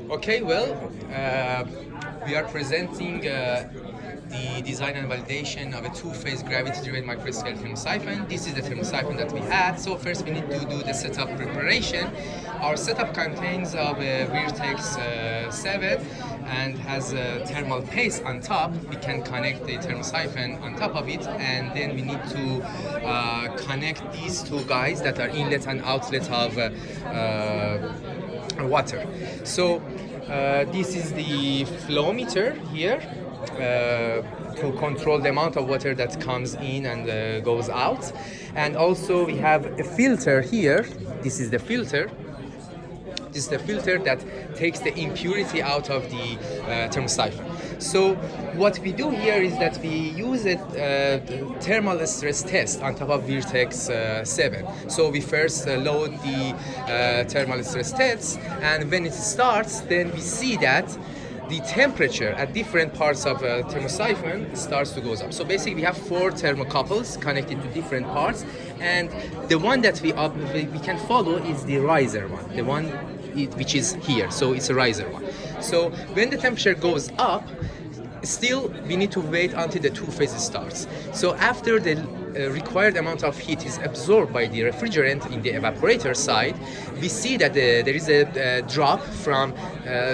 Okay, well, we are presenting the design and validation of a two-phase gravity-driven microscale ThermoSyphon. This is the ThermoSyphon that we had. So first we need to do the setup preparation. Our setup contains of a Vertex 7 and has a thermal paste on top. We can connect the ThermoSyphon on top of it, and then we need to connect these two guys that are inlet and outlet of water. So this is the flow meter here to control the amount of water that comes in and goes out. And also we have a filter here. This is the filter. This is the filter that takes the impurity out of the ThermoSyphon. So what we do here is that we use a thermal stress test on top of Vertex 7. So we first load the thermal stress test, and when it starts, then we see that the temperature at different parts of ThermoSyphon starts to go up. So basically we have 4 thermocouples connected to different parts, and the one that we can follow is the riser one, the one which is here. So it's a riser one. So when the temperature goes up, still we need to wait until the two-phase starts. So after the required amount of heat is absorbed by the refrigerant in the evaporator side, we see that there is a drop from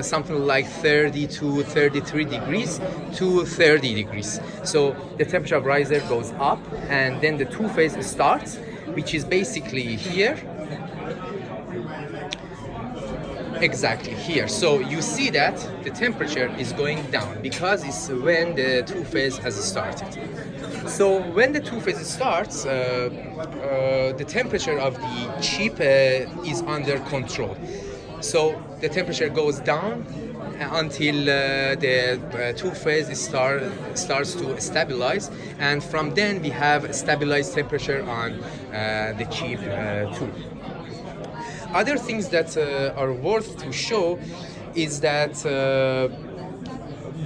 something like 30 to 33 degrees to 30 degrees. So the temperature of riser goes up, and then the two-phase starts, which is basically here. Exactly here. So you see that the temperature is going down because it's when the two-phase has started. So when the two-phase starts, the temperature of the chip is under control. So the temperature goes down until the two-phase starts to stabilize, and from then we have a stabilized temperature on the chip too. Other things that are worth to show is that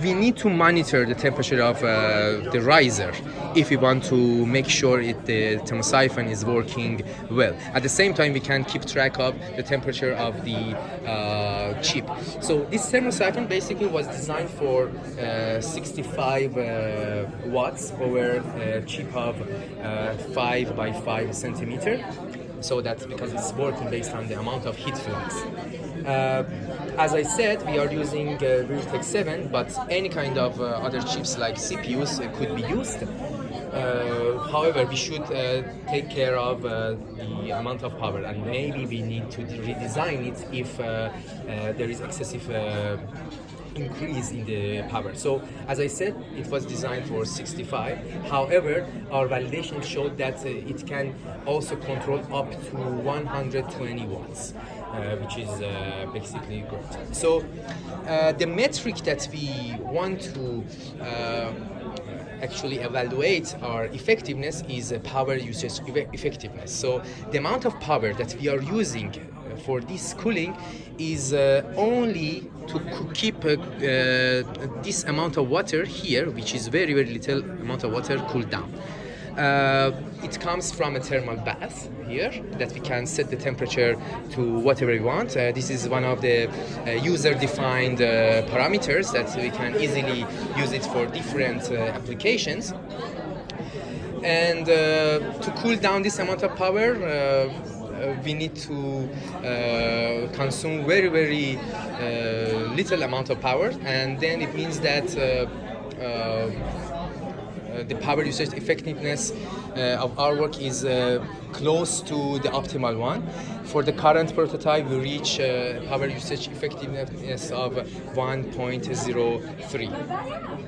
we need to monitor the temperature of the riser if we want to make sure the ThermoSyphon is working well. At the same time, we can keep track of the temperature of the chip. So this ThermoSyphon basically was designed for 65 watts over a chip of 5 by 5 centimeter. So that's because it's working based on the amount of heat flux. As I said, we are using Vertex 7, but any kind of other chips like CPUs could be used. However, we should take care of the amount of power, and maybe we need to redesign it if there is excessive increase in the power. So as I said, it was designed for 65. However, our validation showed that it can also control up to 120 watts, which is basically good. So the metric that we want to actually evaluate our effectiveness is power usage effectiveness. So the amount of power that we are using for this cooling is only to keep this amount of water here, which is very little amount of water, cooled down. It comes from a thermal bath here that we can set the temperature to whatever we want. This is one of the user-defined parameters that we can easily use it for different applications. And to cool down this amount of power, we need to consume very little amount of power, and then it means that the power usage effectiveness of our work is close to the optimal one. For the current prototype, we reach power usage effectiveness of 1.03.